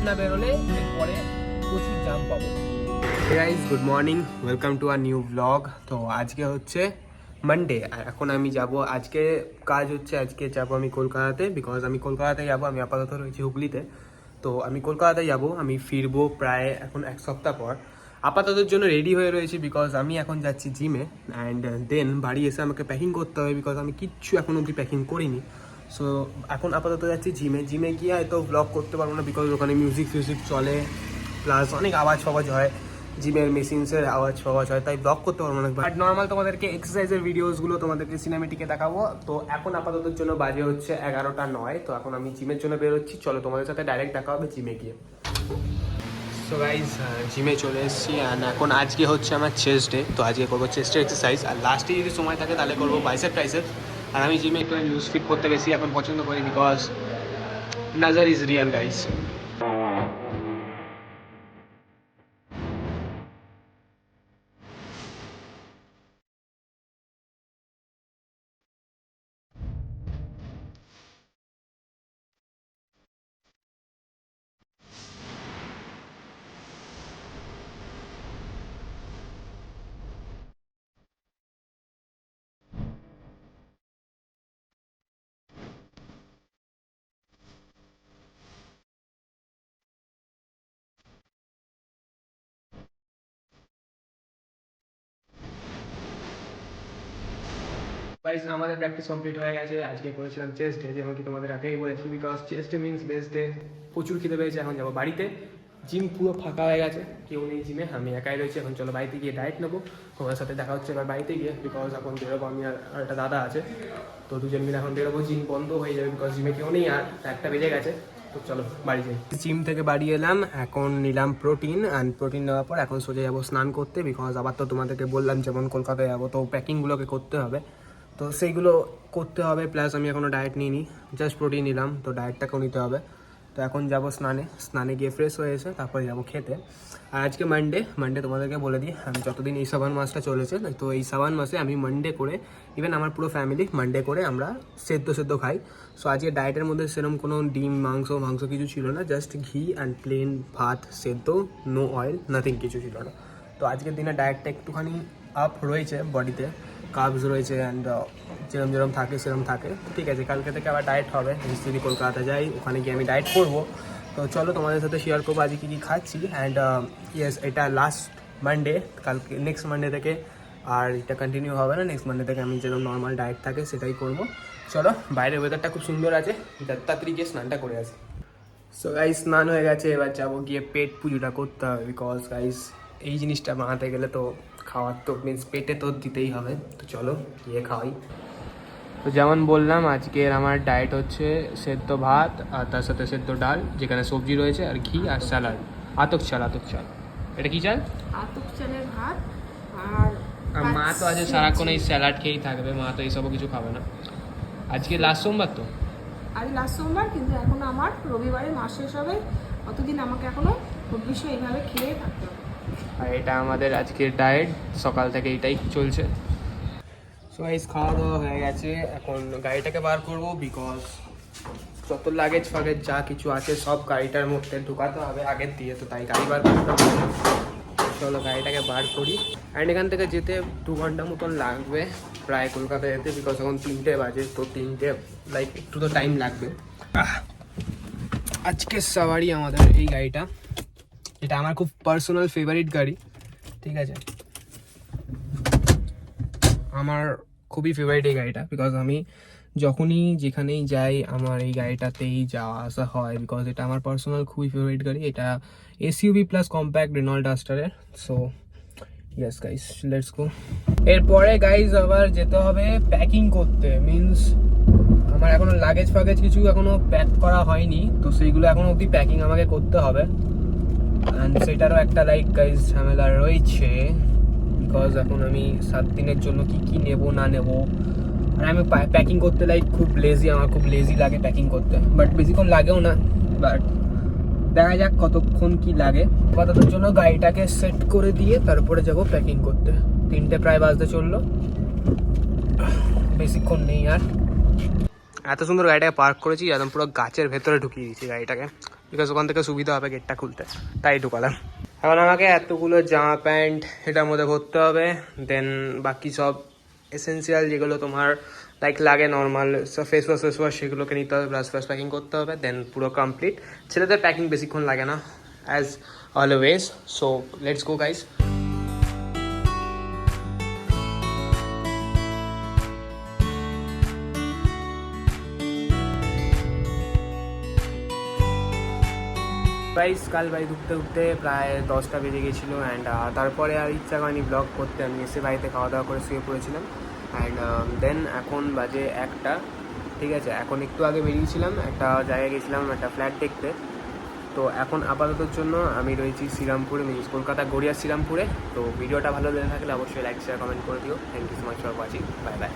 না বেরোলে এরপরে প্রচুর জাম পাবো। Guys good morning, welcome to our new blog. তো আজকে হচ্ছে মানডে আর এখন আমি যাব, আজকে কাজ হচ্ছে, আজকে যাবো আমি কলকাতাতে, বিকজ আমি কলকাতাতে যাবো। আমি আপাতত রয়েছি হুগলিতে, তো আমি কলকাতাতে যাব। আমি ফিরবো প্রায় এখন এক সপ্তাহ পর। আপাততের জন্য রেডি হয়ে রয়েছি বিকজ আমি এখন যাচ্ছি জিমে, অ্যান্ড দেন বাড়ি এসে আমাকে প্যাকিং করতে হবে বিকজ আমি কিচ্ছু এখন অবধি প্যাকিং করিনি। সো এখন আপাতত যাচ্ছি জিমে। জিমে গিয়ে হয়তো ব্লগ করতে পারবো না বিকজ ওখানে মিউজিক ফিউজিক চলে, প্লাস অনেক আওয়াজ ফাওয়াজ হয়, জিমের মেশিনসের আওয়াজ ফাওয়াজ হয়, তাই ব্লগ করতে পারবো না। বাট নর্মাল তোমাদেরকে এক্সারসাইজের ভিডিওসগুলো তোমাদেরকে সিনেমেটিকে দেখাবো। তো এখন আপাততের জন্য বাজে হচ্ছে 11টা 9। তো এখন আমি জিমের জন্য বেরোচ্ছি, চলো তোমাদের সাথে ডাইরেক্ট দেখা হবে জিমে গিয়ে। সো গাইজ জিমে চলে এসেছি, অ্যান্ড এখন আজকে হচ্ছে আমার চেস্ট ডে। তো আজকে করবো চেস্টের এক্সারসাইজ, আর লাস্টে যদি সময় থাকে তাহলে করবো বাইসেপ ট্রাইসেপ। আর আমি জিমে একটু লুজ ফিট করতে বেশি এখন পছন্দ করি because Nazar is real guys. Guys আমাদের প্র্যাকটিস কমপ্লিট হয়ে গেছে। আজকে করেছিলাম চেস্ট ডে, যেমন কি তোমাদের আগেই বলেছি, because chest day means best day. প্রচুর খিদে পেয়েছে, এখন যাবো বাড়িতে। জিম পুরো ফাঁকা হয়ে গেছে, কেউ নেই জিমে, আমি একাই রয়েছি। এখন চলো বাড়িতে গিয়ে ডায়েট নেবো, তোমার সাথে দেখা হচ্ছে এবার বাড়িতে গিয়ে, বিকজ এখন বেরোবো আমি আর একটা দাদা আছে, তো দুজন মিলে এখন বেরোবো। জিম বন্ধ হয়ে যাবে বিকজ জিমে কেউ নেই, আর একটা বেজে গেছে। তো চলো বাড়ি যাই। জিম থেকে বাড়ি এলাম, এখন নিলাম প্রোটিন, অ্যান্ড প্রোটিন নেওয়ার পর এখন সোজা যাবো স্নান করতে, বিকজ আবার তো তোমাদেরকে বললাম যেমন কলকাতায় যাবো, তো প্যাকিংগুলোকে করতে হবে, তো সেইগুলো করতে হবে। প্লাস আমি এখনও ডায়েট নিইনি, জাস্ট প্রোটিন নিলাম, তো ডায়েটটাকেও নিতে হবে। তো এখন যাব স্নানে গিয়ে ফ্রেশ হয়ে এসে তারপরে যাবো খেতে। আর আজকে মানডে তোমাদেরকে বলে দিই, আমি যতদিন এই সাবান মাসটা চলেছে, তো এই সাবান মাসে আমি মানডে করে, ইভেন আমার পুরো ফ্যামিলি মানডে করে আমরা সেদ্ধ খাই। সো আজকে ডায়েটের মধ্যে সেরকম কোনো ডিম মাংস কিছু ছিল না, জাস্ট ঘি অ্যান্ড প্লেন ভাত সেদ্ধ, নো অয়েল, নাথিং, কিছু ছিল না। তো আজকের দিনে ডায়েটটা একটুখানি আপ রয়েছে, বডিতে কার্বস রয়েছে, অ্যান্ড যেরম থাকে সেরম থাকে। ঠিক আছে, কালকে থেকে আবার ডায়েট হবে, যদি কলকাতা যাই ওখানে গিয়ে আমি ডায়েট করবো। তো চলো তোমাদের সাথে শেয়ার করবো আজকে কী খাচ্ছি। অ্যান্ড ইয়েস, এটা লাস্ট মানডে, কালকে নেক্সট মানডে থেকে আর এটা কন্টিনিউ হবে না। নেক্সট মানডে থেকে আমি যেরকম নর্মাল ডায়েট থাকে সেটাই করবো। চলো, বাইরের ওয়েদারটা খুব সুন্দর আছে, তাড়াতাড়ি গিয়ে স্নানটা করে আসি। সো গাইস স্নান হয়ে গেছে, এবার যাবো গিয়ে পেট পুজোটা করতে হবে, বিকজ গাইস এই জিনিসটা বানাতে গেলে তো খাওয়ার তো মিনস পেটে তো দিতেই হবে। তো চলো গিয়ে খাওয়াই। তো যেমন বললাম, আজকের আমার ডায়েট হচ্ছে সেদ্ধ ভাত আর তার সাথে সেদ্ধ ডাল, যেখানে সবজি রয়েছে, আর ঘি আর স্যালাড। আতক চাল। এটা কি চাল? আতপ চালের ভাত। আর মা তো আজ সারাক্ষণ এই স্যালাড খেয়েই থাকবে, মা তো এইসবও কিছু খাবে না। আজকে লাস্ট সোমবার, তো আজ লাস্ট সোমবার, কিন্তু এখন আমার রবিবারে মাস শেষ হবে, অতদিন আমাকে এখনো অভ্যিস এইভাবে খেয়ে থাকতে হবে। আর এটা আমাদের আজকের ডায়েট, সকাল থেকে এটাই চলছে। সো গাইস খাওয়া দাওয়া হয়ে গেছে, এখন গাড়িটাকে বার করবো, বিকজ যত লাগেজ ফাগেজ যা কিছু আছে সব গাড়িটার মধ্যে ঢুকাতে হবে আগের দিয়ে, তো তাই গাড়ি বার করতে হবে। চলো গাড়িটাকে বার করি। অ্যান্ড এখান থেকে যেতে 2 ঘন্টা মতন লাগবে প্রায় কলকাতায় যেতে, বিকজ এখন 3টে বাজে, তো 3টে লাইক একটু তো টাইম লাগবে। আজকে সাওয়ারি আমাদের এই গাড়িটা, এটা আমার খুব পার্সোনাল ফেভারিট গাড়ি, ঠিক আছে, আমার খুবই ফেভারিট এই গাড়িটা, বিকজ আমি যখনই যেখানেই যাই আমার এই গাড়িটাতেই যাওয়া আসা হয়, বিকজ এটা আমার পার্সোনাল খুবই ফেভারিট গাড়ি। এটা এসইউভি প্লাস কম্প্যাক্ট রেনল্ট ডাস্টারের। So yes guys, let's go. এরপরে গাইজ আবার যেতে হবে প্যাকিং করতে, মিনস আমার এখনো লাগেজ ফাগেজ কিছু এখনো প্যাক করা হয়নি, তো সেইগুলো এখনো অবধি প্যাকিং আমাকে করতে হবে। অ্যান্ড সেটারও একটা লাইক গাইজ ঝামেলা রয়েছে, বিকজ এখন আমি 7 দিনের জন্য কি নেব না নেব। আর আমি প্যাকিং করতে লাইক খুব লেজি, আমার খুব লেজি লাগে প্যাকিং করতে, বাট বেশিক্ষণ লাগেও না, বাট দেখা যাক কতক্ষণ কি লাগে। আপাততর জন্য গাড়িটাকে সেট করে দিয়ে তারপরে যাব প্যাকিং করতে। 3টে প্রায় বাজতে চললো, বেশিক্ষণ নেই আর। এত সুন্দর গাড়িটাকে পার্ক করেছি, একদম পুরো গাছের ভেতরে ঢুকিয়ে দিয়েছি গাড়িটাকে, বিকজ ওখান থেকে সুবিধা হবে গেটটা খুলতে, তাই ঢুকালাম। এখন আমাকে এতগুলো জামা প্যান্ট এটার মধ্যে ভরতে হবে, দেন বাকি সব এসেন্সিয়াল যেগুলো তোমার লাইক লাগে নর্মাল ফেস ওয়াশ সেগুলোকে নিতে হবে, ব্রাশ ফ্রাশ প্যাকিং করতে হবে, দেন পুরো কমপ্লিট। ছেলেদের প্যাকিং বেশিক্ষণ লাগে না as always. So let's go guys. কাল বাড়ি ঢুকতে প্রায় 10টা বেজে গেছিলো অ্যান্ড তারপরে আর ইচ্ছা করেনি ব্লগ করতে, আমি এসে বাড়িতে খাওয়া দাওয়া করে শুয়ে পড়েছিলাম অ্যান্ড দেন এখন বাজে 1টা, ঠিক আছে। এখন একটু আগে বেরিয়েছিলাম, একটা জায়গায় গেছিলাম একটা ফ্ল্যাট দেখতে। তো এখন আপাততর জন্য আমি রয়েছি শ্রীরামপুরে, মিনস কলকাতা গড়িয়া শ্রীরামপুরে। তো ভিডিওটা ভালো লেগে থাকলে অবশ্যই লাইক শেয়ার কমেন্ট করে দিও। Thank you so much for watching, bye by.